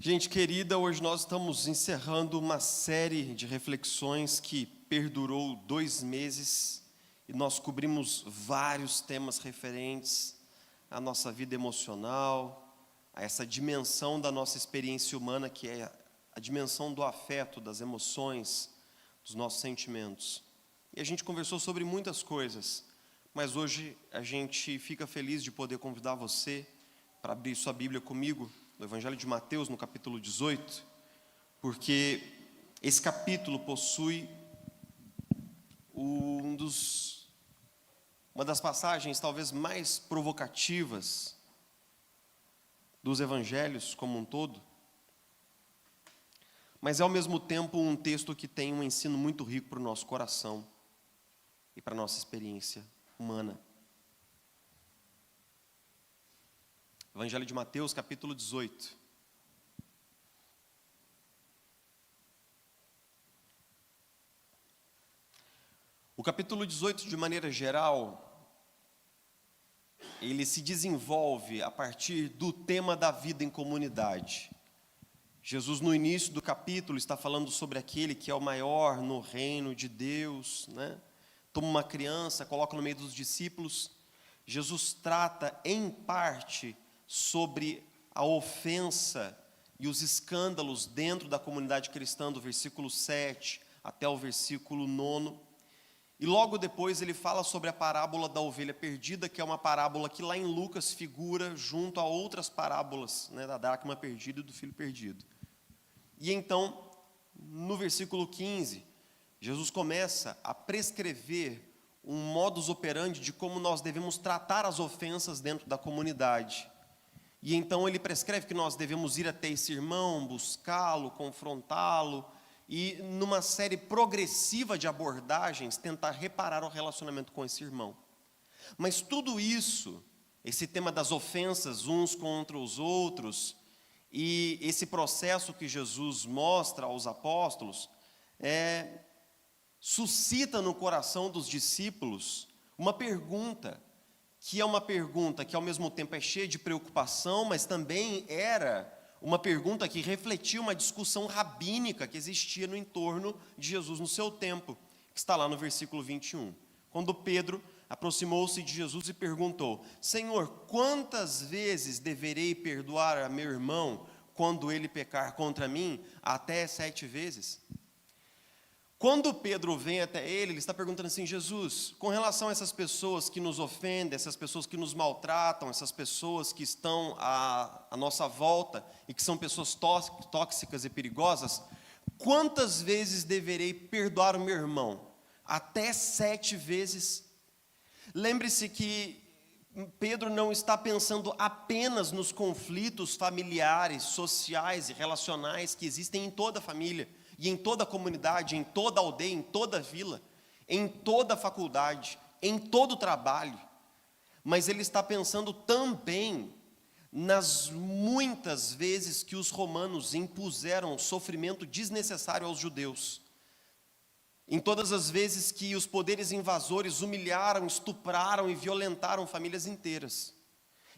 Gente querida, hoje nós estamos encerrando uma série de reflexões que perdurou 2 meses e nós cobrimos vários temas referentes à nossa vida emocional, a essa dimensão da nossa experiência humana que é a dimensão do afeto, das emoções, dos nossos sentimentos. E a gente conversou sobre muitas coisas, mas hoje a gente fica feliz de poder convidar você para abrir sua Bíblia comigo, no Evangelho de Mateus, no capítulo 18, porque esse capítulo possui uma das passagens talvez mais provocativas dos Evangelhos como um todo, mas é ao mesmo tempo um texto que tem um ensino muito rico para o nosso coração e para a nossa experiência humana. Evangelho de Mateus, capítulo 18. O capítulo 18, de maneira geral, ele se desenvolve a partir do tema da vida em comunidade. Jesus, no início do capítulo, está falando sobre aquele que é o maior no reino de Deus, né? Toma uma criança, coloca no meio dos discípulos. Jesus trata, em parte, sobre a ofensa e os escândalos dentro da comunidade cristã, do versículo 7 até o versículo 9. E logo depois ele fala sobre a parábola da ovelha perdida, que é uma parábola que lá em Lucas figura junto a outras parábolas, né, da dracma perdida e do filho perdido. E então, no versículo 15, Jesus começa a prescrever um modus operandi de como nós devemos tratar as ofensas dentro da comunidade. E então ele prescreve que nós devemos ir até esse irmão, buscá-lo, confrontá-lo, e numa série progressiva de abordagens, tentar reparar o relacionamento com esse irmão. Mas tudo isso, esse tema das ofensas uns contra os outros, e esse processo que Jesus mostra aos apóstolos, suscita no coração dos discípulos uma pergunta, que é uma pergunta que ao mesmo tempo é cheia de preocupação, mas também era uma pergunta que refletia uma discussão rabínica que existia no entorno de Jesus no seu tempo, que está lá no versículo 21. Quando Pedro aproximou-se de Jesus e perguntou: Senhor, quantas vezes deverei perdoar a meu irmão quando ele pecar contra mim? Até 7 vezes? Quando Pedro vem até ele está perguntando assim: Jesus, com relação a essas pessoas que nos ofendem, essas pessoas que nos maltratam, essas pessoas que estão à nossa volta e que são pessoas tóxicas e perigosas, quantas vezes deverei perdoar o meu irmão? Até 7 vezes? Lembre-se que Pedro não está pensando apenas nos conflitos familiares, sociais e relacionais que existem em toda a família, e em toda a comunidade, em toda a aldeia, em toda a vila, em toda a faculdade, em todo o trabalho. Mas ele está pensando também nas muitas vezes que os romanos impuseram sofrimento desnecessário aos judeus. Em todas as vezes que os poderes invasores humilharam, estupraram e violentaram famílias inteiras.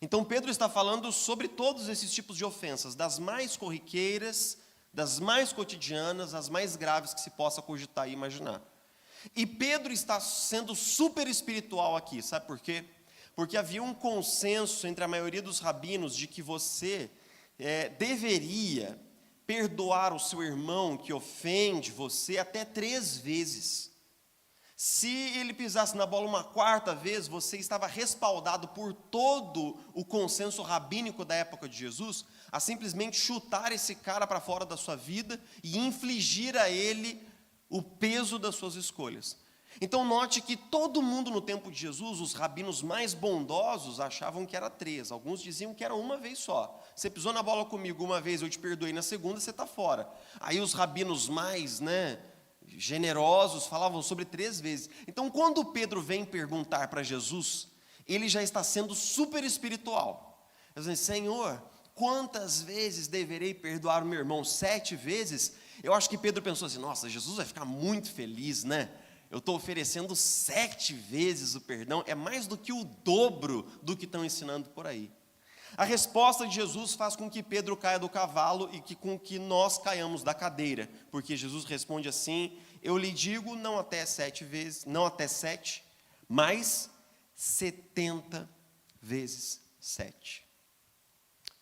Então Pedro está falando sobre todos esses tipos de ofensas, das mais corriqueiras, das mais cotidianas, as mais graves que se possa cogitar e imaginar. E Pedro está sendo super espiritual aqui, sabe por quê? Porque havia um consenso entre a maioria dos rabinos de que você deveria perdoar o seu irmão que ofende você até 3 vezes. Se ele pisasse na bola uma 4ª vez, você estava respaldado por todo o consenso rabínico da época de Jesus a simplesmente chutar esse cara para fora da sua vida e infligir a ele o peso das suas escolhas. Então note que todo mundo no tempo de Jesus, os rabinos mais bondosos, achavam que era 3. Alguns diziam que era uma vez só. Você pisou na bola comigo uma vez, eu te perdoei, na segunda você está fora. Aí os rabinos mais, generosos falavam sobre 3 vezes. Então quando Pedro vem perguntar para Jesus, ele já está sendo super espiritual. Ele diz: Senhor, quantas vezes deverei perdoar o meu irmão? 7 vezes? Eu acho que Pedro pensou assim: nossa, Jesus vai ficar muito feliz, né? Eu estou oferecendo 7 vezes o perdão, é mais do que o dobro do que estão ensinando por aí. A resposta de Jesus faz com que Pedro caia do cavalo e com que nós caiamos da cadeira, porque Jesus responde assim: eu lhe digo, não até 7 vezes, não até 7, mas 70 vezes 7.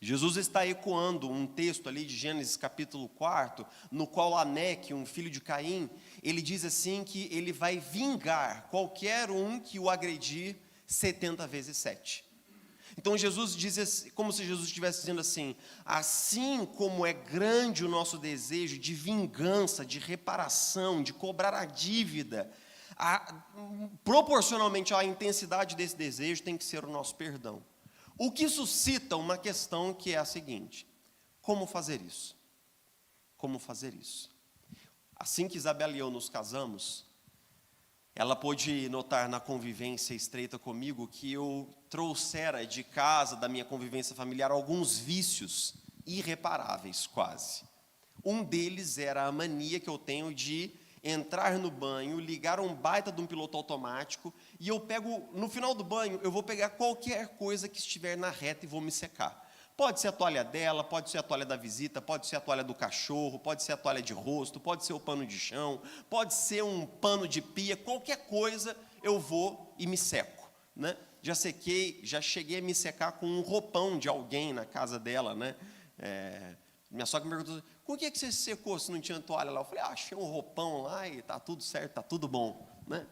Jesus está ecoando um texto ali de Gênesis capítulo 4, no qual Lameque, um filho de Caim, ele diz assim que ele vai vingar qualquer um que o agredir 70 vezes 7. Então Jesus diz, como se Jesus estivesse dizendo assim: assim como é grande o nosso desejo de vingança, de reparação, de cobrar a dívida, proporcionalmente à intensidade desse desejo tem que ser o nosso perdão. O que suscita uma questão que é a seguinte: como fazer isso? Como fazer isso? Assim que Isabela e eu nos casamos, ela pôde notar na convivência estreita comigo que eu trouxera de casa, da minha convivência familiar, alguns vícios irreparáveis, quase. Um deles era a mania que eu tenho de entrar no banho, ligar um baita de um piloto automático, e eu pego, no final do banho, eu vou pegar qualquer coisa que estiver na reta e vou me secar. Pode ser a toalha dela, pode ser a toalha da visita, pode ser a toalha do cachorro, pode ser a toalha de rosto, pode ser o pano de chão, pode ser um pano de pia, qualquer coisa eu vou e me seco, né? Já cheguei a me secar com um roupão de alguém na casa dela, né? Minha sogra me perguntou: com o que você se secou se não tinha toalha lá? Eu falei: achei um roupão lá e está tudo certo, está tudo bom, né?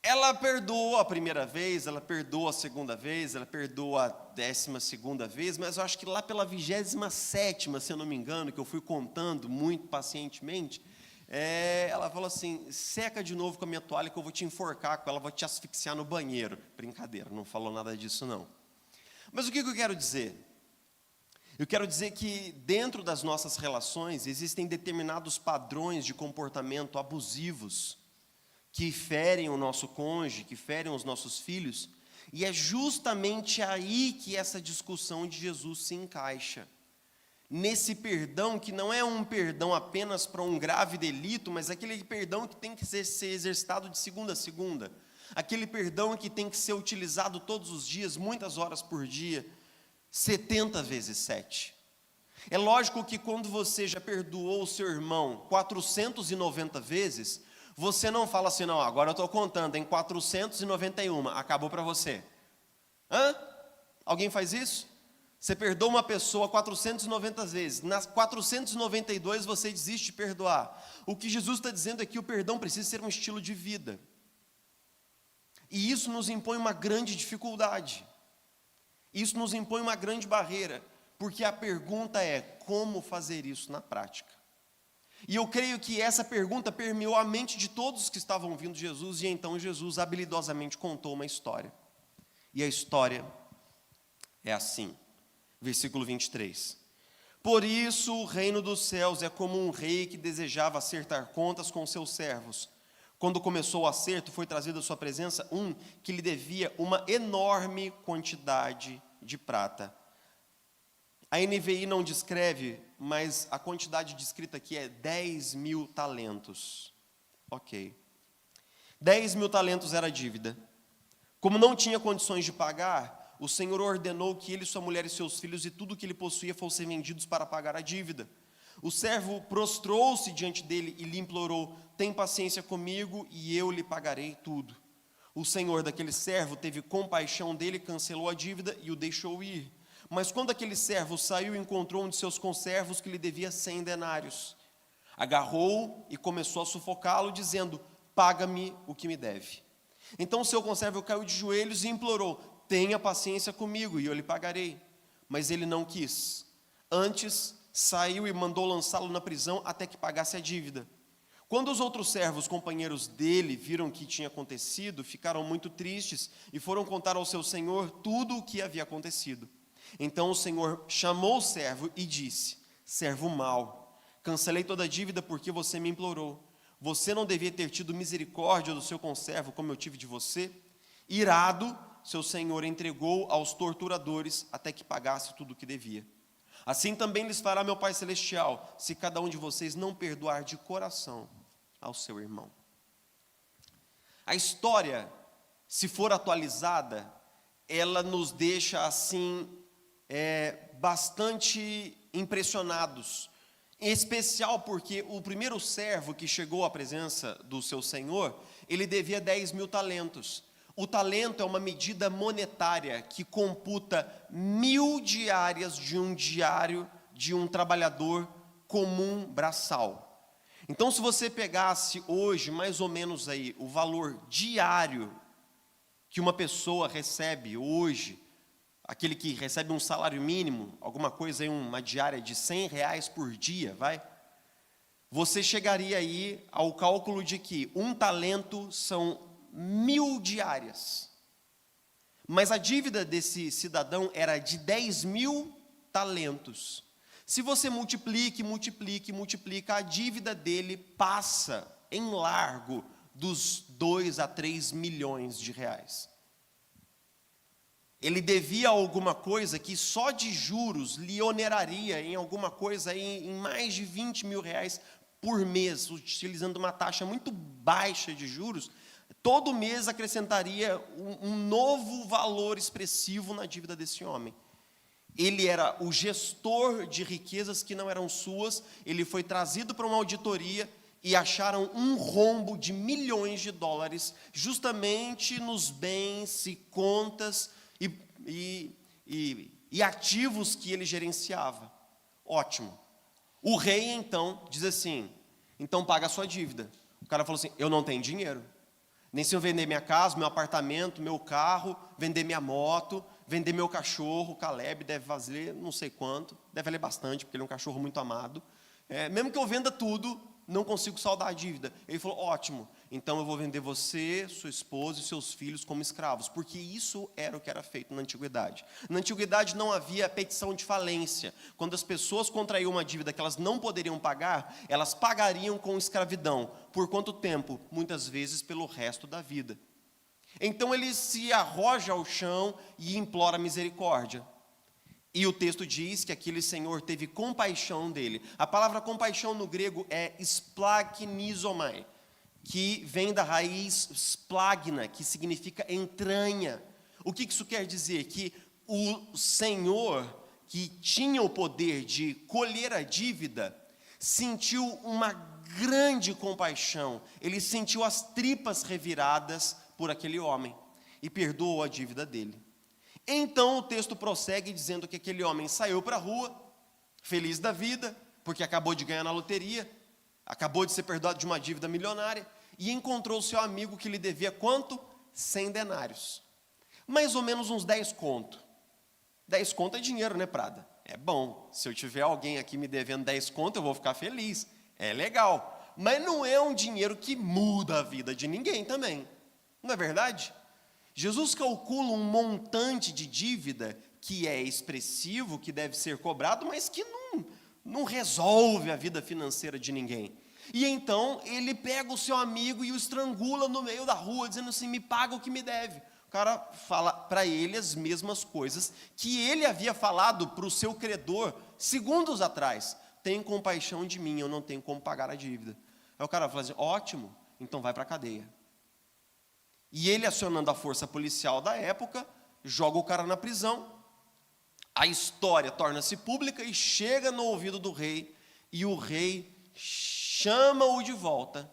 Ela perdoou a primeira vez, ela perdoou a segunda vez, ela perdoou a 12ª vez, mas eu acho que lá pela 27ª, se eu não me engano, que eu fui contando muito pacientemente, ela falou assim: seca de novo com a minha toalha que eu vou te enforcar com ela, vou te asfixiar no banheiro. Brincadeira, não falou nada disso não. Mas o que eu quero dizer? Eu quero dizer que dentro das nossas relações existem determinados padrões de comportamento abusivos que ferem o nosso cônjuge, que ferem os nossos filhos, e é justamente aí que essa discussão de Jesus se encaixa. Nesse perdão que não é um perdão apenas para um grave delito, mas aquele perdão que tem que ser exercitado de segunda a segunda, aquele perdão que tem que ser utilizado todos os dias, muitas horas por dia, 70 vezes 7. É lógico que quando você já perdoou o seu irmão 490 vezes, você não fala assim: não, agora eu estou contando em 491, acabou para você. Alguém faz isso? Você perdoa uma pessoa 490 vezes, nas 492 você desiste de perdoar. O que Jesus está dizendo é que o perdão precisa ser um estilo de vida. E isso nos impõe uma grande dificuldade. Isso nos impõe uma grande barreira, porque a pergunta é: como fazer isso na prática? E eu creio que essa pergunta permeou a mente de todos que estavam ouvindo Jesus, e então Jesus habilidosamente contou uma história. E a história é assim, versículo 23. Por isso o reino dos céus é como um rei que desejava acertar contas com seus servos. Quando começou o acerto, foi trazido à sua presença um que lhe devia uma enorme quantidade de prata. A NVI não descreve, mas a quantidade descrita aqui é 10.000 talentos. Ok. 10.000 talentos era a dívida. Como não tinha condições de pagar, o Senhor ordenou que ele, sua mulher e seus filhos e tudo que ele possuía fossem vendidos para pagar a dívida. O servo prostrou-se diante dele e lhe implorou: tem paciência comigo e eu lhe pagarei tudo. O senhor daquele servo teve compaixão dele, cancelou a dívida e o deixou ir. Mas quando aquele servo saiu, encontrou um de seus conservos que lhe devia 100 denários. Agarrou-o e começou a sufocá-lo, dizendo: paga-me o que me deve. Então o seu conservo caiu de joelhos e implorou: tenha paciência comigo e eu lhe pagarei. Mas ele não quis. Antes, saiu e mandou lançá-lo na prisão até que pagasse a dívida. Quando os outros servos, companheiros dele, viram o que tinha acontecido, ficaram muito tristes e foram contar ao seu senhor tudo o que havia acontecido. Então o senhor chamou o servo e disse: servo mau, cancelei toda a dívida porque você me implorou. Você não devia ter tido misericórdia do seu conservo como eu tive de você? Irado, seu senhor entregou aos torturadores até que pagasse tudo o que devia. Assim também lhes fará meu Pai Celestial, se cada um de vocês não perdoar de coração ao seu irmão. A história, se for atualizada, ela nos deixa assim bastante impressionados, em especial porque o primeiro servo que chegou à presença do seu senhor, ele devia 10 mil talentos. O talento é uma medida monetária que computa 1000 diárias de um diário de um trabalhador comum braçal. Então, se você pegasse hoje, mais ou menos aí, o valor diário que uma pessoa recebe hoje, aquele que recebe um salário mínimo, alguma coisa aí, uma diária de R$100 por dia, você chegaria aí ao cálculo de que um talento são 1000 diárias. Mas a dívida desse cidadão era de 10 mil talentos. Se você multiplica, a dívida dele passa em largo dos 2 a 3 milhões de reais. Ele devia alguma coisa que só de juros lhe oneraria em alguma coisa em mais de 20 mil reais por mês, utilizando uma taxa muito baixa de juros. Todo mês acrescentaria um novo valor expressivo na dívida desse homem. Ele era o gestor de riquezas que não eram suas, ele foi trazido para uma auditoria e acharam um rombo de milhões de dólares, justamente nos bens e contas e ativos que ele gerenciava. Ótimo. O rei, então, diz assim, então paga a sua dívida. O cara falou assim, eu não tenho dinheiro. Nem se eu vender minha casa, meu apartamento, meu carro, vender minha moto, vender meu cachorro, o Caleb deve valer não sei quanto, deve valer bastante, porque ele é um cachorro muito amado. Mesmo que eu venda tudo, não consigo saldar a dívida. Ele falou, ótimo, então eu vou vender você, sua esposa e seus filhos como escravos, porque isso era o que era feito na antiguidade. Na antiguidade não havia petição de falência. Quando as pessoas contraíam uma dívida que elas não poderiam pagar, elas pagariam com escravidão. Por quanto tempo? Muitas vezes pelo resto da vida. Então ele se arroja ao chão e implora misericórdia. E o texto diz que aquele senhor teve compaixão dele. A palavra compaixão no grego é splagnizomai, que vem da raiz splagna, que significa entranha. O que isso quer dizer? Que o senhor, que tinha o poder de colher a dívida, sentiu uma grande compaixão. Ele sentiu as tripas reviradas por aquele homem e perdoou a dívida dele. Então o texto prossegue dizendo que aquele homem saiu para a rua, feliz da vida, porque acabou de ganhar na loteria, acabou de ser perdoado de uma dívida milionária, e encontrou seu amigo que lhe devia quanto? 100 denários. Mais ou menos uns 10 conto. 10 conto é dinheiro, né, Prada? É bom. Se eu tiver alguém aqui me devendo 10 conto, eu vou ficar feliz. É legal. Mas não é um dinheiro que muda a vida de ninguém também. Não é verdade? Jesus calcula um montante de dívida que é expressivo, que deve ser cobrado, mas que não resolve a vida financeira de ninguém. E então ele pega o seu amigo e o estrangula no meio da rua, dizendo assim, me paga o que me deve. O cara fala para ele as mesmas coisas que ele havia falado para o seu credor segundos atrás. Tem compaixão de mim, eu não tenho como pagar a dívida. Aí o cara fala assim, ótimo, então vai para a cadeia. E ele, acionando a força policial da época, joga o cara na prisão. A história torna-se pública e chega no ouvido do rei, e o rei chama-o de volta,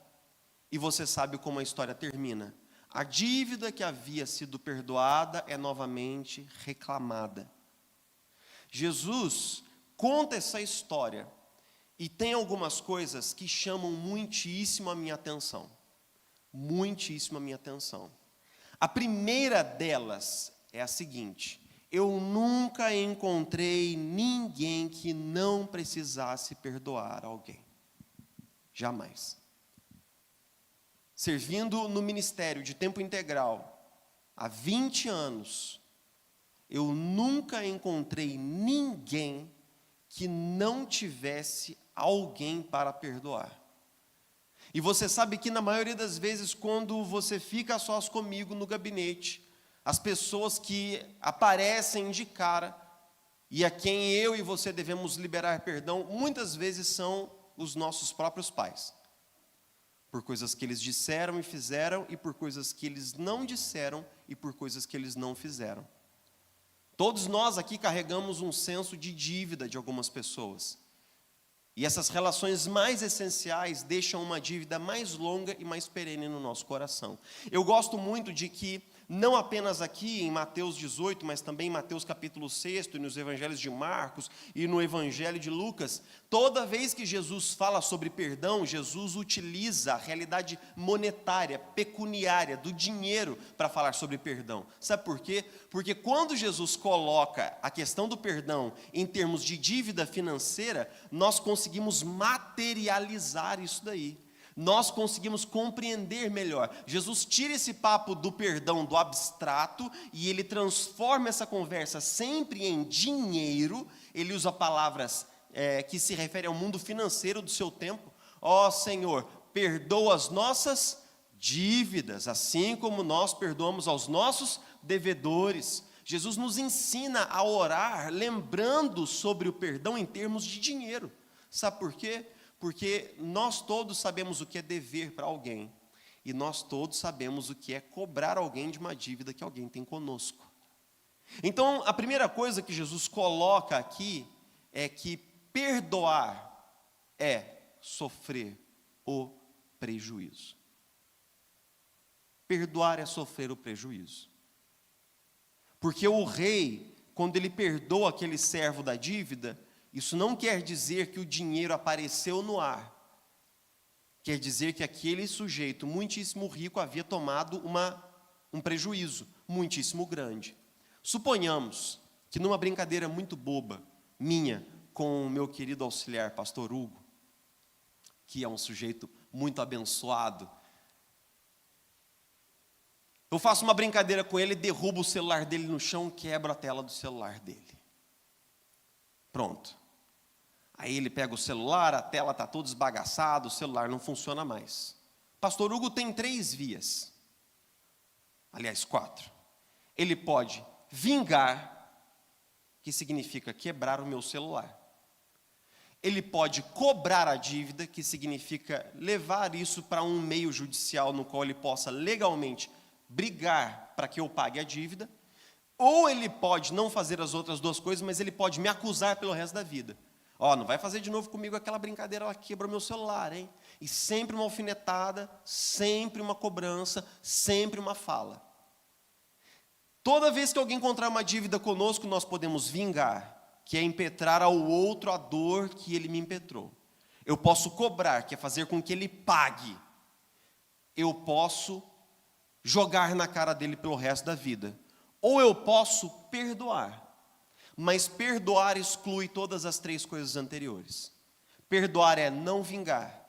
e você sabe como a história termina. A dívida que havia sido perdoada é novamente reclamada. Jesus conta essa história, e tem algumas coisas que chamam muitíssimo a minha atenção. Muitíssimo a minha atenção. A primeira delas é a seguinte: eu nunca encontrei ninguém que não precisasse perdoar alguém. Jamais. Servindo no ministério de tempo integral há 20 anos, eu nunca encontrei ninguém que não tivesse alguém para perdoar. E você sabe que na maioria das vezes, quando você fica a sós comigo no gabinete, as pessoas que aparecem de cara e a quem eu e você devemos liberar perdão, muitas vezes são os nossos próprios pais. Por coisas que eles disseram e fizeram, e por coisas que eles não disseram, e por coisas que eles não fizeram. Todos nós aqui carregamos um senso de dívida de algumas pessoas. E essas relações mais essenciais deixam uma dívida mais longa e mais perene no nosso coração. Eu gosto muito de que, não apenas aqui em Mateus 18, mas também em Mateus capítulo 6, e nos evangelhos de Marcos e no evangelho de Lucas, toda vez que Jesus fala sobre perdão, Jesus utiliza a realidade monetária, pecuniária, do dinheiro para falar sobre perdão. Sabe por quê? Porque quando Jesus coloca a questão do perdão em termos de dívida financeira, nós conseguimos materializar isso daí. Nós conseguimos compreender melhor. Jesus tira esse papo do perdão do abstrato e ele transforma essa conversa sempre em dinheiro. Ele usa palavras que se referem ao mundo financeiro do seu tempo. Ó Senhor, perdoa as nossas dívidas, assim como nós perdoamos aos nossos devedores. Jesus nos ensina a orar lembrando sobre o perdão em termos de dinheiro. Sabe por quê? Porque nós todos sabemos o que é dever para alguém, e nós todos sabemos o que é cobrar alguém de uma dívida que alguém tem conosco. Então, a primeira coisa que Jesus coloca aqui é que perdoar é sofrer o prejuízo. Perdoar é sofrer o prejuízo. Porque o rei, quando ele perdoa aquele servo da dívida, isso não quer dizer que o dinheiro apareceu no ar. Quer dizer que aquele sujeito muitíssimo rico havia tomado um prejuízo muitíssimo grande. Suponhamos que numa brincadeira muito boba, minha, com o meu querido auxiliar, pastor Hugo, que é um sujeito muito abençoado, eu faço uma brincadeira com ele, derrubo o celular dele no chão, quebro a tela do celular dele. Pronto. Aí ele pega o celular, a tela está toda esbagaçada, o celular não funciona mais. Pastor Hugo tem 3 vias. Aliás, 4. Ele pode vingar, que significa quebrar o meu celular. Ele pode cobrar a dívida, que significa levar isso para um meio judicial no qual ele possa legalmente brigar para que eu pague a dívida. Ou ele pode não fazer as outras 2 coisas, mas ele pode me acusar pelo resto da vida. Ó, não vai fazer de novo comigo aquela brincadeira, ela quebrou meu celular, hein? E sempre uma alfinetada, sempre uma cobrança, sempre uma fala. Toda vez que alguém encontrar uma dívida conosco, nós podemos vingar, que é impetrar ao outro a dor que ele me impetrou. Eu posso cobrar, que é fazer com que ele pague. Eu posso jogar na cara dele pelo resto da vida. Ou eu posso perdoar. Mas perdoar exclui todas as 3 coisas anteriores. Perdoar é não vingar,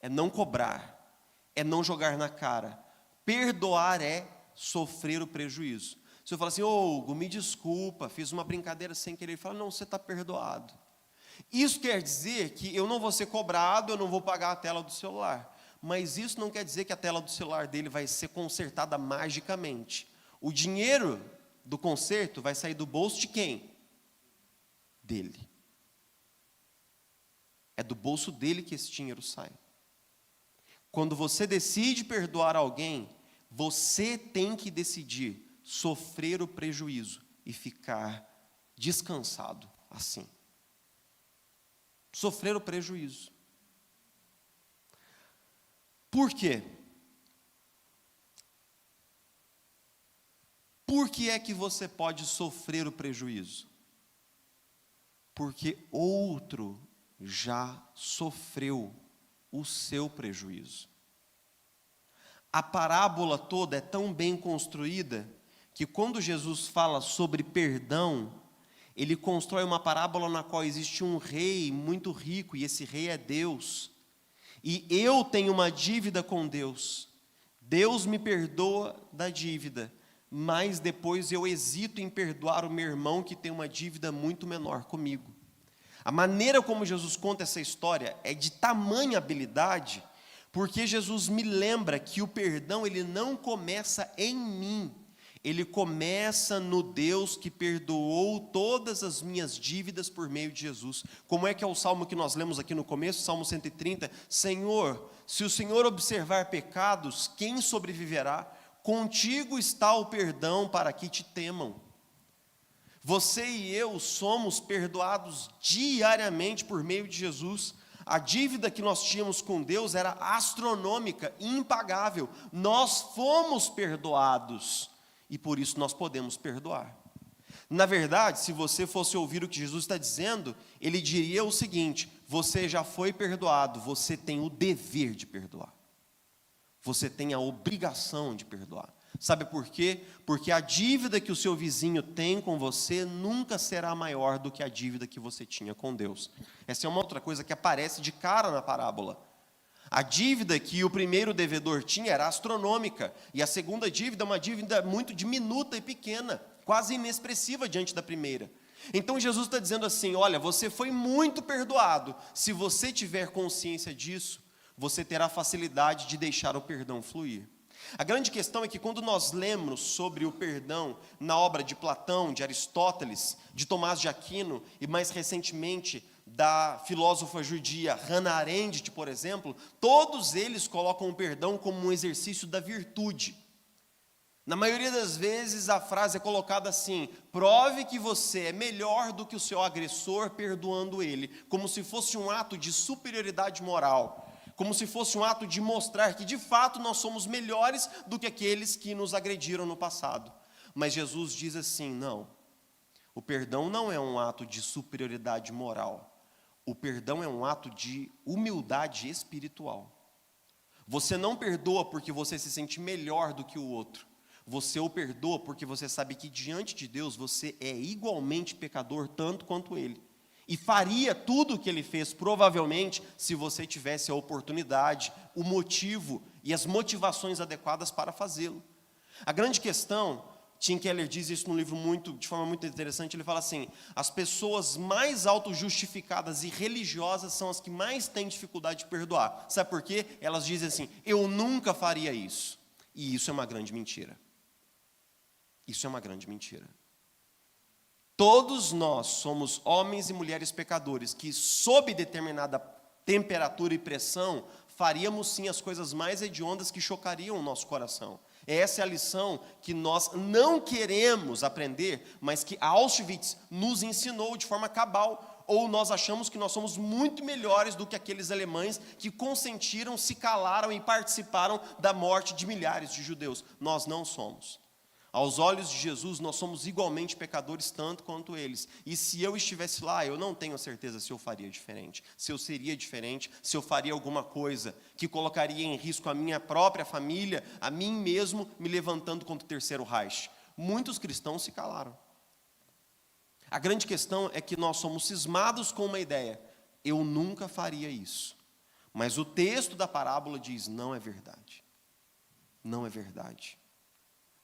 é não cobrar, é não jogar na cara. Perdoar é sofrer o prejuízo. Se eu falar assim, Hugo, me desculpa, fiz uma brincadeira sem querer, ele fala, não, você está perdoado. Isso quer dizer que eu não vou ser cobrado, eu não vou pagar a tela do celular. Mas isso não quer dizer que a tela do celular dele vai ser consertada magicamente. O dinheiro do conserto vai sair do bolso de quem? Dele. É do bolso dele que esse dinheiro sai. Quando você decide perdoar alguém, você tem que decidir sofrer o prejuízo e ficar descansado assim. Sofrer o prejuízo. Por quê? Por que é que você pode sofrer o prejuízo? Porque outro já sofreu o seu prejuízo. A parábola toda é tão bem construída que quando Jesus fala sobre perdão, ele constrói uma parábola na qual existe um rei muito rico e esse rei é Deus. E eu tenho uma dívida com Deus. Deus me perdoa da dívida. Mas depois eu hesito em perdoar o meu irmão que tem uma dívida muito menor comigo. A maneira como Jesus conta essa história é de tamanha habilidade, porque Jesus me lembra que o perdão ele não começa em mim, ele começa no Deus que perdoou todas as minhas dívidas por meio de Jesus. Como é que é o salmo que nós lemos aqui no começo, Salmo 130? Senhor, se o Senhor observar pecados, quem sobreviverá? Contigo está o perdão para que te temam. Você e eu somos perdoados diariamente por meio de Jesus. A dívida que nós tínhamos com Deus era astronômica, impagável. Nós fomos perdoados e por isso nós podemos perdoar. Na verdade, se você fosse ouvir o que Jesus está dizendo, ele diria o seguinte: você já foi perdoado, você tem o dever de perdoar. Você tem a obrigação de perdoar. Sabe por quê? Porque a dívida que o seu vizinho tem com você nunca será maior do que a dívida que você tinha com Deus. Essa é uma outra coisa que aparece de cara na parábola. A dívida que o primeiro devedor tinha era astronômica, e a segunda dívida é uma dívida muito diminuta e pequena, quase inexpressiva diante da primeira. Então Jesus está dizendo assim: olha, você foi muito perdoado. Se você tiver consciência disso, você terá facilidade de deixar o perdão fluir. A grande questão é que quando nós lemos sobre o perdão na obra de Platão, de Aristóteles, de Tomás de Aquino e mais recentemente da filósofa judia Hannah Arendt, por exemplo, todos eles colocam o perdão como um exercício da virtude. Na maioria das vezes a frase é colocada assim: prove que você é melhor do que o seu agressor perdoando ele, como se fosse um ato de superioridade moral. Como se fosse um ato de mostrar que, de fato, nós somos melhores do que aqueles que nos agrediram no passado. Mas Jesus diz assim: não, o perdão não é um ato de superioridade moral. O perdão é um ato de humildade espiritual. Você não perdoa porque você se sente melhor do que o outro. Você o perdoa porque você sabe que, diante de Deus, você é igualmente pecador, tanto quanto ele. E faria tudo o que ele fez, provavelmente, se você tivesse a oportunidade, o motivo e as motivações adequadas para fazê-lo. A grande questão, Tim Keller diz isso num livro de forma muito interessante, ele fala assim: as pessoas mais autojustificadas e religiosas são as que mais têm dificuldade de perdoar. Sabe por quê? Elas dizem assim: eu nunca faria isso. E isso é uma grande mentira. Isso é uma grande mentira. Todos nós somos homens e mulheres pecadores que, sob determinada temperatura e pressão, faríamos sim as coisas mais hediondas que chocariam o nosso coração. Essa é a lição que nós não queremos aprender, mas que Auschwitz nos ensinou de forma cabal. Ou nós achamos que nós somos muito melhores do que aqueles alemães que consentiram, se calaram e participaram da morte de milhares de judeus. Nós não somos. Aos olhos de Jesus, nós somos igualmente pecadores, tanto quanto eles. E se eu estivesse lá, eu não tenho certeza se eu faria diferente, se eu seria diferente, se eu faria alguma coisa que colocaria em risco a minha própria família, a mim mesmo, me levantando contra o terceiro Reich. Muitos cristãos se calaram. A grande questão é que nós somos cismados com uma ideia: eu nunca faria isso. Mas o texto da parábola diz: não é verdade. Não é verdade.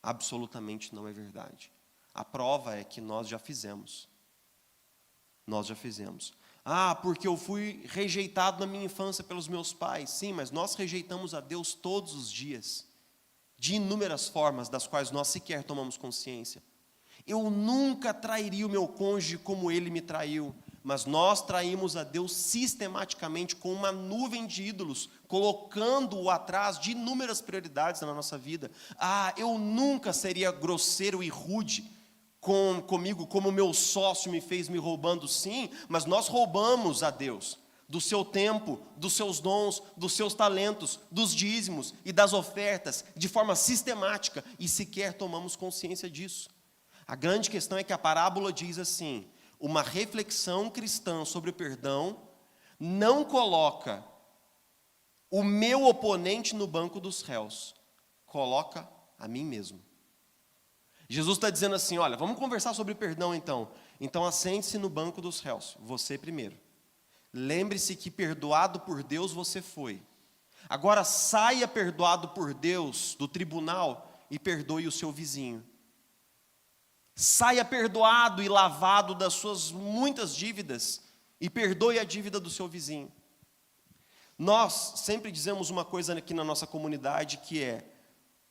Absolutamente não é verdade. A prova é que nós já fizemos. Nós já fizemos. Ah, porque eu fui rejeitado na minha infância pelos meus pais. Sim, mas nós rejeitamos a Deus todos os dias, de inúmeras formas, das quais nós sequer tomamos consciência. Eu nunca trairia o meu cônjuge como ele me traiu. Mas nós traímos a Deus sistematicamente com uma nuvem de ídolos, colocando-o atrás de inúmeras prioridades na nossa vida. Ah, eu nunca seria grosseiro e rude comigo, como meu sócio me fez me roubando. Sim, mas nós roubamos a Deus do seu tempo, dos seus dons, dos seus talentos, dos dízimos e das ofertas, de forma sistemática, e sequer tomamos consciência disso. A grande questão é que a parábola diz assim: uma reflexão cristã sobre o perdão não coloca o meu oponente no banco dos réus, coloca a mim mesmo. Jesus está dizendo assim: olha, vamos conversar sobre perdão então. Então assente-se no banco dos réus, você primeiro. Lembre-se que perdoado por Deus você foi. Agora saia perdoado por Deus do tribunal e perdoe o seu vizinho. Saia perdoado e lavado das suas muitas dívidas e perdoe a dívida do seu vizinho. Nós sempre dizemos uma coisa aqui na nossa comunidade que é: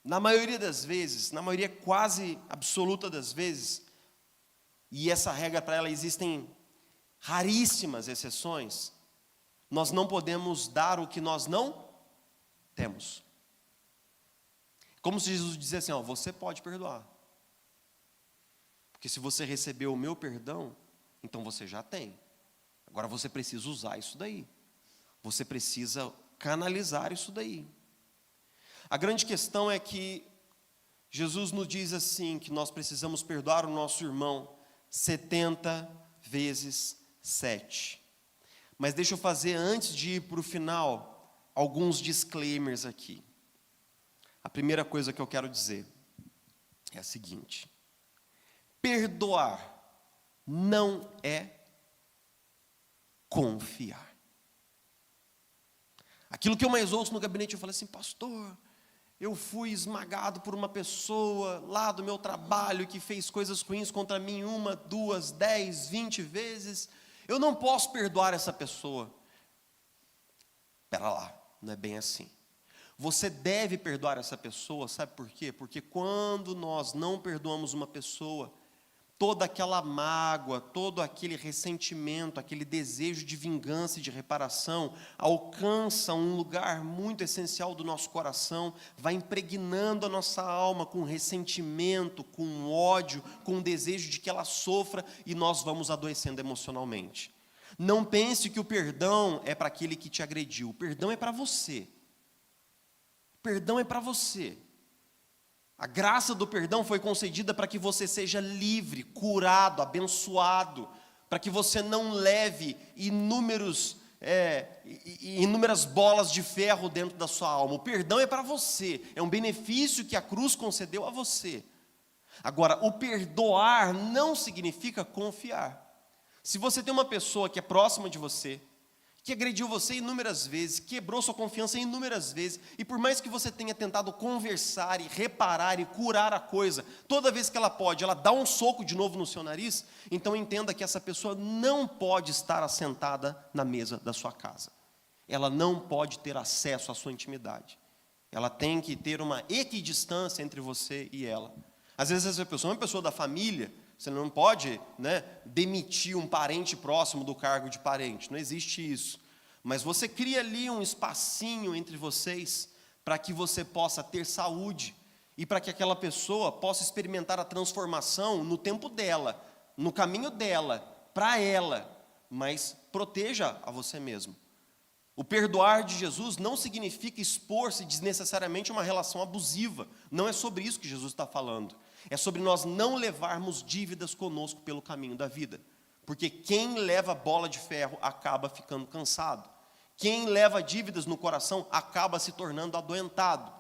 na maioria das vezes, na maioria quase absoluta das vezes, e essa regra para ela existem raríssimas exceções, nós não podemos dar o que nós não temos. Como se Jesus dissesse assim: ó, você pode perdoar. Porque se você recebeu o meu perdão, então você já tem. Agora você precisa usar isso daí. Você precisa canalizar isso daí. A grande questão é que Jesus nos diz assim, que nós precisamos perdoar o nosso irmão 70 vezes 7. Mas deixa eu fazer, antes de ir para o final, alguns disclaimers aqui. A primeira coisa que eu quero dizer é a seguinte: perdoar não é confiar. Aquilo que eu mais ouço no gabinete, eu falo assim: pastor, eu fui esmagado por uma pessoa lá do meu trabalho que fez coisas ruins contra mim 1, 2, 10, 20 vezes. Eu não posso perdoar essa pessoa. Espera lá, não é bem assim. Você deve perdoar essa pessoa, sabe por quê? Porque quando nós não perdoamos uma pessoa, toda aquela mágoa, todo aquele ressentimento, aquele desejo de vingança e de reparação, alcança um lugar muito essencial do nosso coração, vai impregnando a nossa alma com ressentimento, com ódio, com o desejo de que ela sofra, e nós vamos adoecendo emocionalmente. Não pense que o perdão é para aquele que te agrediu, o perdão é para você. Perdão é para você. A graça do perdão foi concedida para que você seja livre, curado, abençoado, para que você não leve inúmeras bolas de ferro dentro da sua alma. O perdão é para você, é um benefício que a cruz concedeu a você. Agora, o perdoar não significa confiar. Se você tem uma pessoa que é próxima de você, que agrediu você inúmeras vezes, quebrou sua confiança inúmeras vezes, e por mais que você tenha tentado conversar e reparar e curar a coisa, toda vez que ela pode, ela dá um soco de novo no seu nariz, então entenda que essa pessoa não pode estar assentada na mesa da sua casa. Ela não pode ter acesso à sua intimidade. Ela tem que ter uma equidistância entre você e ela. Às vezes essa pessoa é uma pessoa da família, você não pode, demitir um parente próximo do cargo de parente, não existe isso. Mas você cria ali um espacinho entre vocês para que você possa ter saúde e para que aquela pessoa possa experimentar a transformação no tempo dela, no caminho dela, para ela, mas proteja a você mesmo. O perdoar de Jesus não significa expor-se desnecessariamente a uma relação abusiva, não é sobre isso que Jesus está falando. É sobre nós não levarmos dívidas conosco pelo caminho da vida. Porque quem leva bola de ferro acaba ficando cansado. Quem leva dívidas no coração acaba se tornando adoentado.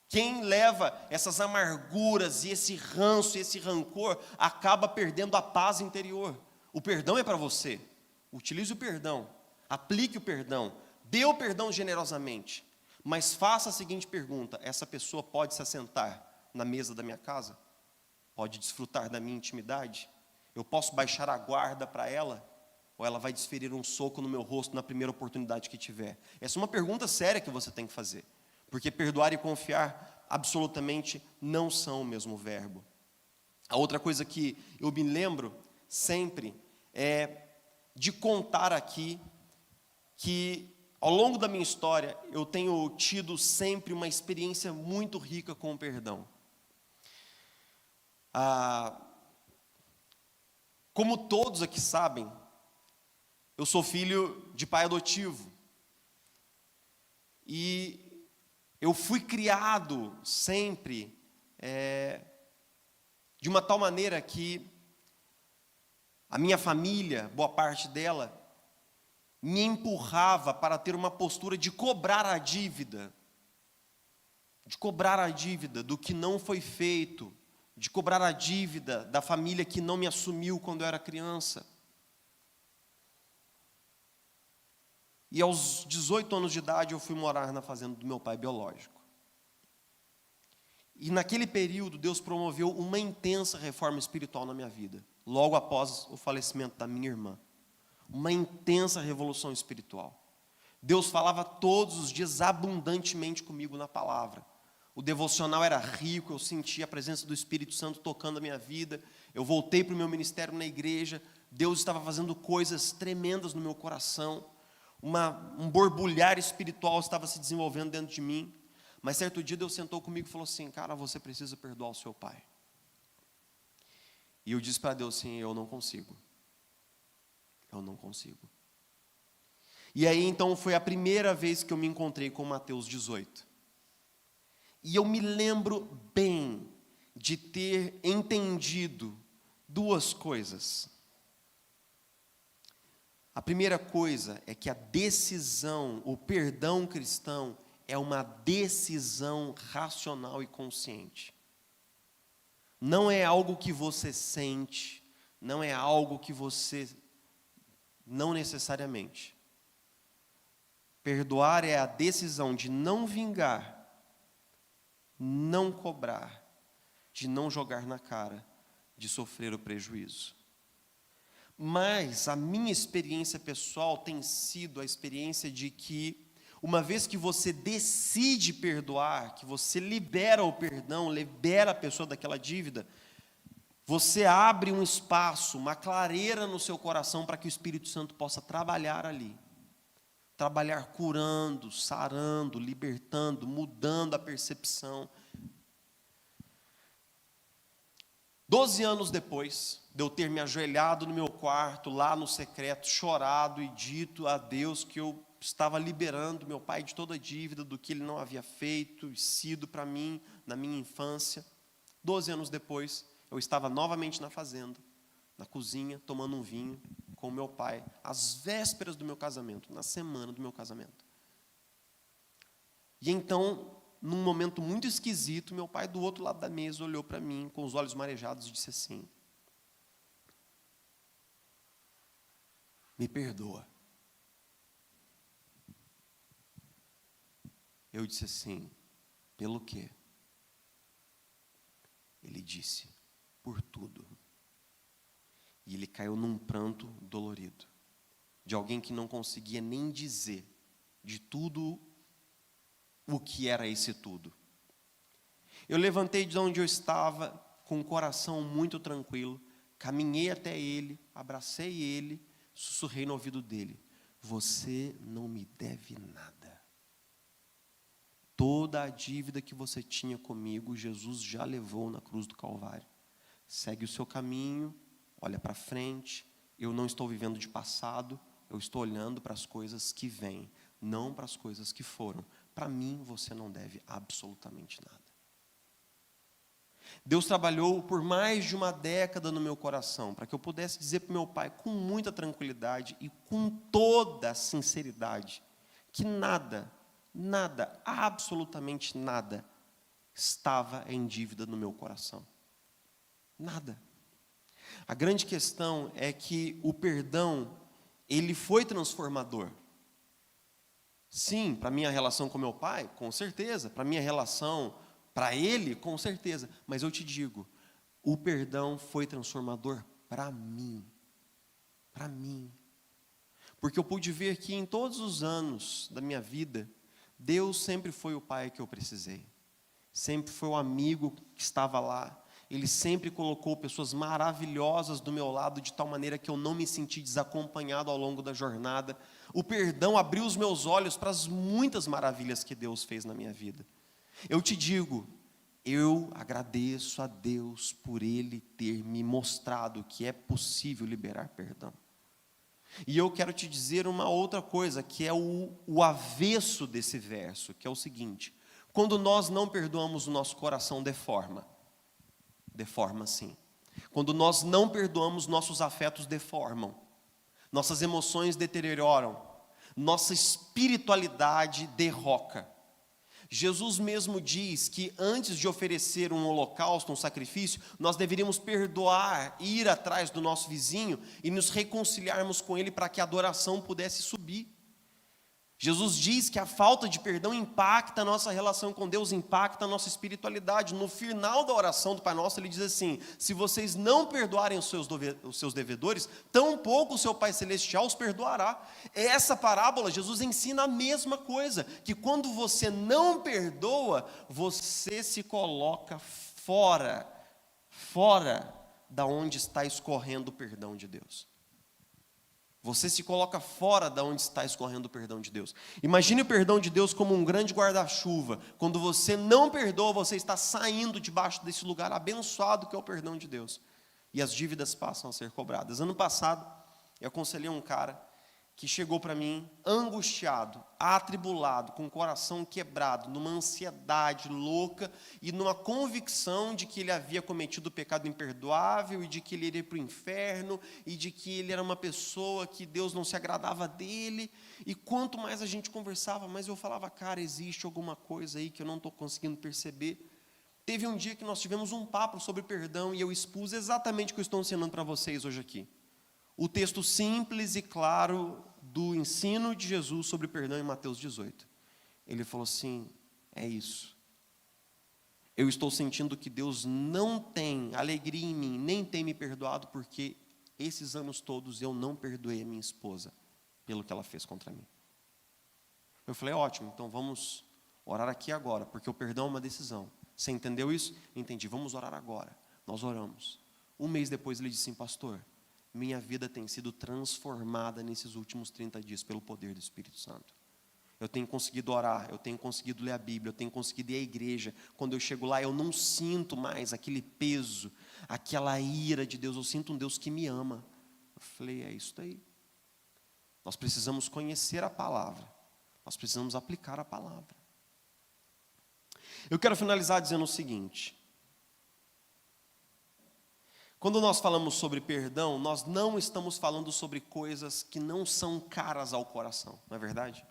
Quem leva essas amarguras e esse ranço e esse rancor acaba perdendo a paz interior. O perdão é para você. Utilize o perdão. Aplique o perdão. Dê o perdão generosamente. Mas faça a seguinte pergunta: essa pessoa pode se assentar na mesa da minha casa? Pode desfrutar da minha intimidade? Eu posso baixar a guarda para ela? Ou ela vai desferir um soco no meu rosto na primeira oportunidade que tiver? Essa é uma pergunta séria que você tem que fazer. Porque perdoar e confiar absolutamente não são o mesmo verbo. A outra coisa que eu me lembro sempre é de contar aqui que ao longo da minha história eu tenho tido sempre uma experiência muito rica com o perdão. Como todos aqui sabem, eu sou filho de pai adotivo. E eu fui criado sempre de uma tal maneira que a minha família, boa parte dela, me empurrava para ter uma postura de cobrar a dívida. De cobrar a dívida do que não foi feito. De cobrar a dívida da família que não me assumiu quando eu era criança. E aos 18 anos de idade eu fui morar na fazenda do meu pai biológico. E naquele período Deus promoveu uma intensa reforma espiritual na minha vida, logo após o falecimento da minha irmã. Uma intensa revolução espiritual. Deus falava todos os dias abundantemente comigo na palavra. O devocional era rico, eu sentia a presença do Espírito Santo tocando a minha vida. Eu voltei para o meu ministério na igreja. Deus estava fazendo coisas tremendas no meu coração. Um borbulhar espiritual estava se desenvolvendo dentro de mim. Mas certo dia Deus sentou comigo e falou assim: cara, você precisa perdoar o seu pai. E eu disse para Deus assim, eu não consigo. Eu não consigo. E aí então foi a primeira vez que eu me encontrei com Mateus 18. E eu me lembro bem de ter entendido duas coisas. A primeira coisa é que a decisão, o perdão cristão, é uma decisão racional e consciente. Não é algo que você sente, não é algo que você... Não necessariamente. Perdoar é a decisão de não vingar, não cobrar, de não jogar na cara, de sofrer o prejuízo. Mas a minha experiência pessoal tem sido a experiência de que, uma vez que você decide perdoar, que você libera o perdão, libera a pessoa daquela dívida, você abre um espaço, uma clareira no seu coração para que o Espírito Santo possa trabalhar ali. Trabalhar curando, sarando, libertando, mudando a percepção. 12 anos depois de eu ter me ajoelhado no meu quarto, lá no secreto, chorado e dito a Deus que eu estava liberando meu pai de toda a dívida, do que ele não havia feito e sido para mim na minha infância. 12 anos depois, eu estava novamente na fazenda, na cozinha, tomando um vinho com meu pai, às vésperas do meu casamento, na semana do meu casamento. E então, num momento muito esquisito, meu pai do outro lado da mesa olhou para mim com os olhos marejados e disse assim: me perdoa. Eu disse assim: pelo quê? Ele disse: por tudo. E ele caiu num pranto dolorido, de alguém que não conseguia nem dizer de tudo o que era esse tudo. Eu levantei de onde eu estava, com o coração muito tranquilo, caminhei até ele, abracei ele, sussurrei no ouvido dele: você não me deve nada. Toda a dívida que você tinha comigo, Jesus já levou na cruz do Calvário. Segue o seu caminho, olha para frente. Eu não estou vivendo de passado, eu estou olhando para as coisas que vêm, não para as coisas que foram. Para mim, você não deve absolutamente nada. Deus trabalhou por mais de uma década no meu coração, para que eu pudesse dizer para o meu pai, com muita tranquilidade e com toda sinceridade, que nada, absolutamente nada, estava em dívida no meu coração. Nada. A grande questão é que o perdão, ele foi transformador. Sim, para a minha relação com meu pai, com certeza. Para a minha relação, para ele, com certeza. Mas eu te digo, o perdão foi transformador para mim. Para mim. Porque eu pude ver que em todos os anos da minha vida, Deus sempre foi o pai que eu precisei. Sempre foi o amigo que estava lá. Ele sempre colocou pessoas maravilhosas do meu lado, de tal maneira que eu não me senti desacompanhado ao longo da jornada. O perdão abriu os meus olhos para as muitas maravilhas que Deus fez na minha vida. Eu te digo, eu agradeço a Deus por Ele ter me mostrado que é possível liberar perdão. E eu quero te dizer uma outra coisa, que é o avesso desse verso, que é o seguinte: quando nós não perdoamos, o nosso coração deforma. Deforma sim. Quando nós não perdoamos, nossos afetos deformam. Nossas emoções deterioram. Nossa espiritualidade derroca. Jesus mesmo diz que antes de oferecer um holocausto, um sacrifício, nós deveríamos perdoar, ir atrás do nosso vizinho e nos reconciliarmos com ele para que a adoração pudesse subir. Jesus diz que a falta de perdão impacta a nossa relação com Deus, impacta a nossa espiritualidade. No final da oração do Pai Nosso, ele diz assim: se vocês não perdoarem os seus devedores, tampouco o seu Pai Celestial os perdoará. Essa parábola, Jesus ensina a mesma coisa, que quando você não perdoa, você se coloca fora da onde está escorrendo o perdão de Deus. Você se coloca fora de onde está escorrendo o perdão de Deus. Imagine o perdão de Deus como um grande guarda-chuva. Quando você não perdoa, você está saindo debaixo desse lugar abençoado que é o perdão de Deus. e as dívidas passam a ser cobradas. Ano passado, eu aconselhei um cara que chegou para mim angustiado, atribulado, com o coração quebrado, numa ansiedade louca e numa convicção de que ele havia cometido pecado imperdoável e de que ele iria para o inferno e de que ele era uma pessoa que Deus não se agradava dele. E quanto mais a gente conversava, mais eu falava, cara, existe alguma coisa aí que eu não estou conseguindo perceber. Teve um dia que nós tivemos um papo sobre perdão e eu expus exatamente o que eu estou ensinando para vocês hoje aqui. O texto simples e claro do ensino de Jesus sobre perdão em Mateus 18. Ele falou assim, é isso. Eu estou sentindo que Deus não tem alegria em mim, nem tem me perdoado, porque esses anos todos eu não perdoei a minha esposa pelo que ela fez contra mim. Eu falei, ótimo, então vamos orar aqui agora, porque o perdão é uma decisão. Você entendeu isso? Entendi, vamos orar agora. Nós oramos. Um mês depois ele disse assim, pastor, minha vida tem sido transformada nesses últimos 30 dias pelo poder do Espírito Santo. Eu tenho conseguido orar, eu tenho conseguido ler a Bíblia, eu tenho conseguido ir à igreja. Quando eu chego lá, eu não sinto mais aquele peso, aquela ira de Deus. Eu sinto um Deus que me ama. Eu falei, é isso daí. Nós precisamos conhecer a palavra. Nós precisamos aplicar a palavra. Eu quero finalizar dizendo o seguinte. Quando nós falamos sobre perdão, nós não estamos falando sobre coisas que não são caras ao coração, não é verdade?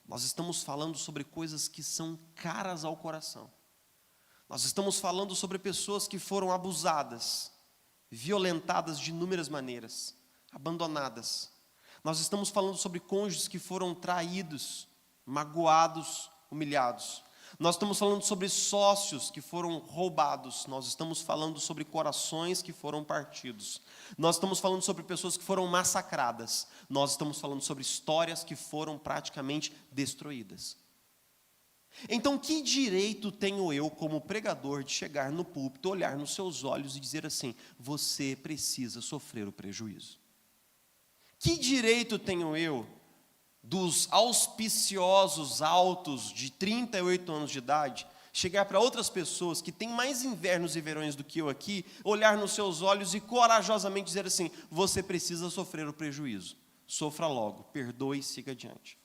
Nós estamos falando sobre coisas que são caras ao coração. Nós estamos falando sobre pessoas que foram abusadas, violentadas de inúmeras maneiras, abandonadas. Nós estamos falando sobre cônjuges que foram traídos, magoados, humilhados. Nós estamos falando sobre sócios que foram roubados. Nós estamos falando sobre corações que foram partidos. Nós estamos falando sobre pessoas que foram massacradas. Nós estamos falando sobre histórias que foram praticamente destruídas. Então, que direito tenho eu, como pregador, de chegar no púlpito, olhar nos seus olhos e dizer assim, você precisa sofrer o prejuízo? Que direito tenho eu, dos auspiciosos altos de 38 anos de idade, chegar para outras pessoas que têm mais invernos e verões do que eu aqui, olhar nos seus olhos e corajosamente dizer assim, você precisa sofrer o prejuízo, sofra logo, perdoe e siga adiante.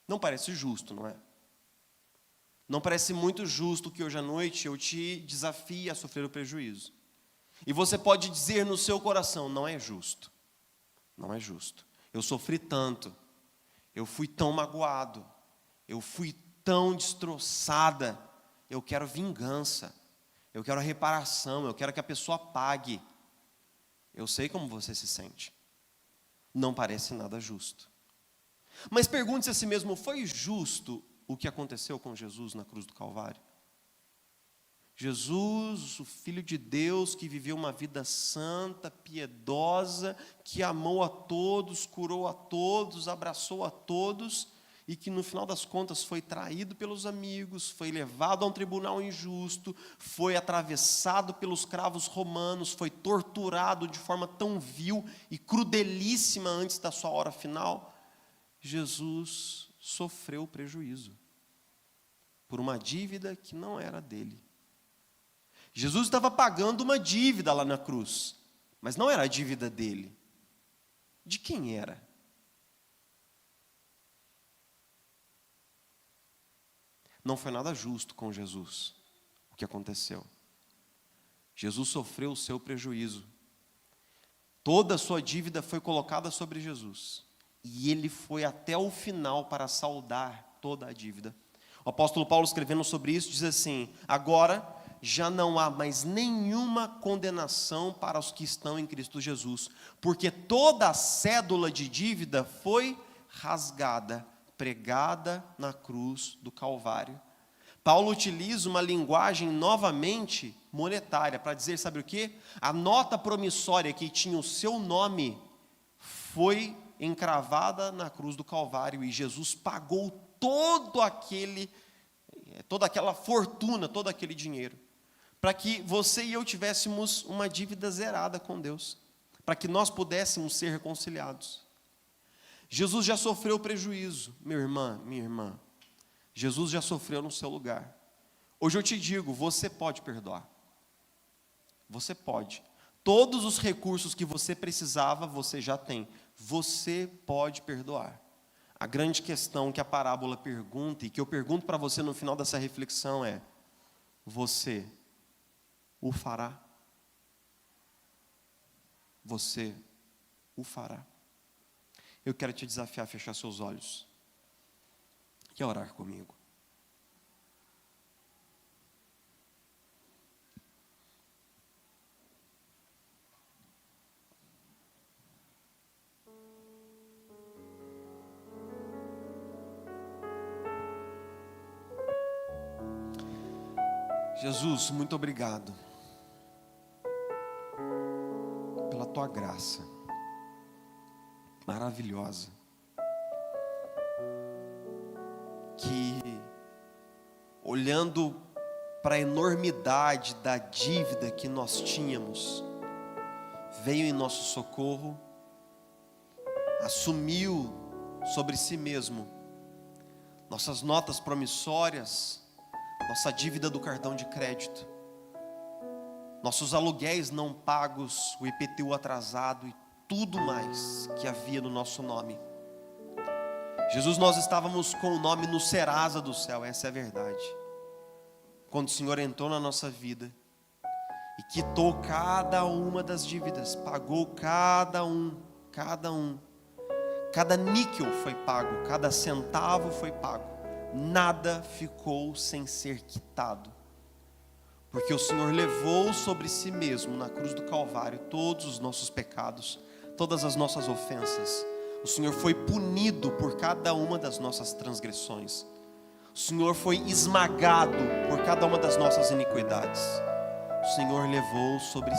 Não parece justo, não é? Não parece muito justo que hoje à noite eu te desafie a sofrer o prejuízo. E você pode dizer no seu coração, não é justo, não é justo. Eu sofri tanto, eu fui tão magoado, eu fui tão destroçada, eu quero vingança, eu quero reparação, eu quero que a pessoa pague. Eu sei como você se sente. Não parece nada justo. Mas pergunte-se a si mesmo, foi justo o que aconteceu com Jesus na cruz do Calvário? Jesus, o Filho de Deus, que viveu uma vida santa, piedosa, que amou a todos, curou a todos, abraçou a todos, e que no final das contas foi traído pelos amigos, foi levado a um tribunal injusto, foi atravessado pelos cravos romanos, foi torturado de forma tão vil e crudelíssima antes da sua hora final. Jesus sofreu prejuízo por uma dívida que não era dele. Jesus estava pagando uma dívida lá na cruz, mas não era a dívida dele. De quem era? Não foi nada justo com Jesus o que aconteceu. Jesus sofreu o seu prejuízo. Toda a sua dívida foi colocada sobre Jesus. E ele foi até o final para saldar toda a dívida. O apóstolo Paulo, escrevendo sobre isso, diz assim, agora já não há mais nenhuma condenação para os que estão em Cristo Jesus, porque toda a cédula de dívida foi rasgada, pregada na cruz do Calvário. Paulo utiliza uma linguagem novamente monetária, para dizer, sabe o quê? A nota promissória que tinha o seu nome foi encravada na cruz do Calvário, e Jesus pagou toda aquela fortuna, todo aquele dinheiro, para que você e eu tivéssemos uma dívida zerada com Deus, para que nós pudéssemos ser reconciliados. Jesus já sofreu prejuízo, meu irmão, minha irmã. Jesus já sofreu no seu lugar. Hoje eu te digo, você pode perdoar. Você pode. Todos os recursos que você precisava, você já tem. Você pode perdoar. A grande questão que a parábola pergunta, e que eu pergunto para você no final dessa reflexão é: você o fará? Você o fará? Eu quero te desafiar a fechar seus olhos e a orar comigo. Jesus, muito obrigado pela tua graça maravilhosa, que olhando para a enormidade da dívida que nós tínhamos, veio em nosso socorro, assumiu sobre si mesmo nossas notas promissórias, nossa dívida do cartão de crédito, nossos aluguéis não pagos, o IPTU atrasado e tudo mais que havia no nosso nome. Jesus, nós estávamos com o nome no Serasa do céu, essa é a verdade. Quando o Senhor entrou na nossa vida e quitou cada uma das dívidas, pagou cada níquel foi pago, cada centavo foi pago. Nada ficou sem ser quitado, porque o Senhor levou sobre si mesmo na cruz do Calvário todos os nossos pecados, todas as nossas ofensas. O Senhor foi punido por cada uma das nossas transgressões. O Senhor foi esmagado por cada uma das nossas iniquidades. O Senhor levou sobre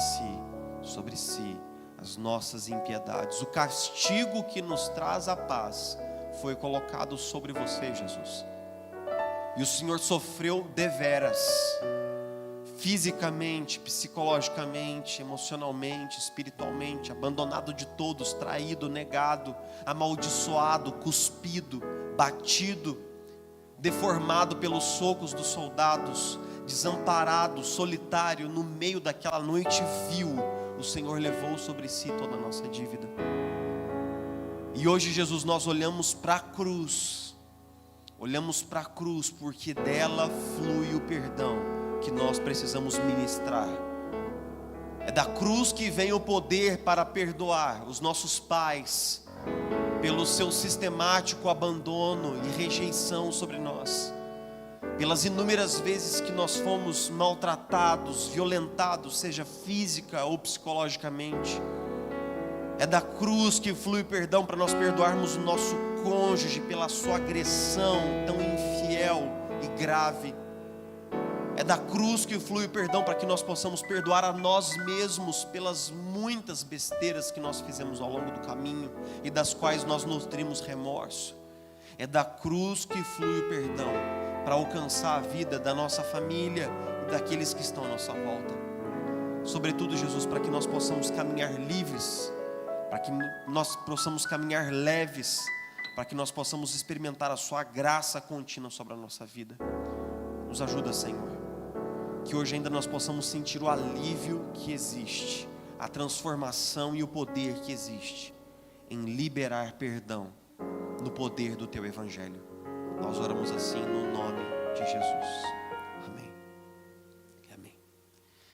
si as nossas impiedades. O castigo que nos traz a paz foi colocado sobre você, Jesus. E o Senhor sofreu deveras, fisicamente, psicologicamente, emocionalmente, espiritualmente, abandonado de todos, traído, negado, amaldiçoado, cuspido, batido, deformado pelos socos dos soldados, desamparado, solitário, no meio daquela noite vil, o Senhor levou sobre si toda a nossa dívida. E hoje, Jesus, nós olhamos para a cruz, porque dela flui o perdão que nós precisamos ministrar. É da cruz que vem o poder para perdoar os nossos pais pelo seu sistemático abandono e rejeição sobre nós, pelas inúmeras vezes que nós fomos maltratados, violentados, seja física ou psicologicamente. É da cruz que flui perdão para nós perdoarmos o nosso cônjuge pela sua agressão tão infiel e grave. É da cruz que flui o perdão para que nós possamos perdoar a nós mesmos pelas muitas besteiras que nós fizemos ao longo do caminho e das quais nós nutrimos remorso. É da cruz que flui o perdão para alcançar a vida da nossa família e daqueles que estão à nossa volta. Sobretudo, Jesus, para que nós possamos caminhar livres, para que nós possamos caminhar leves, para que nós possamos experimentar a sua graça contínua sobre a nossa vida. Nos ajuda, Senhor, que hoje ainda nós possamos sentir o alívio que existe, a transformação e o poder que existe em liberar perdão no poder do Teu Evangelho. Nós oramos assim no nome de Jesus.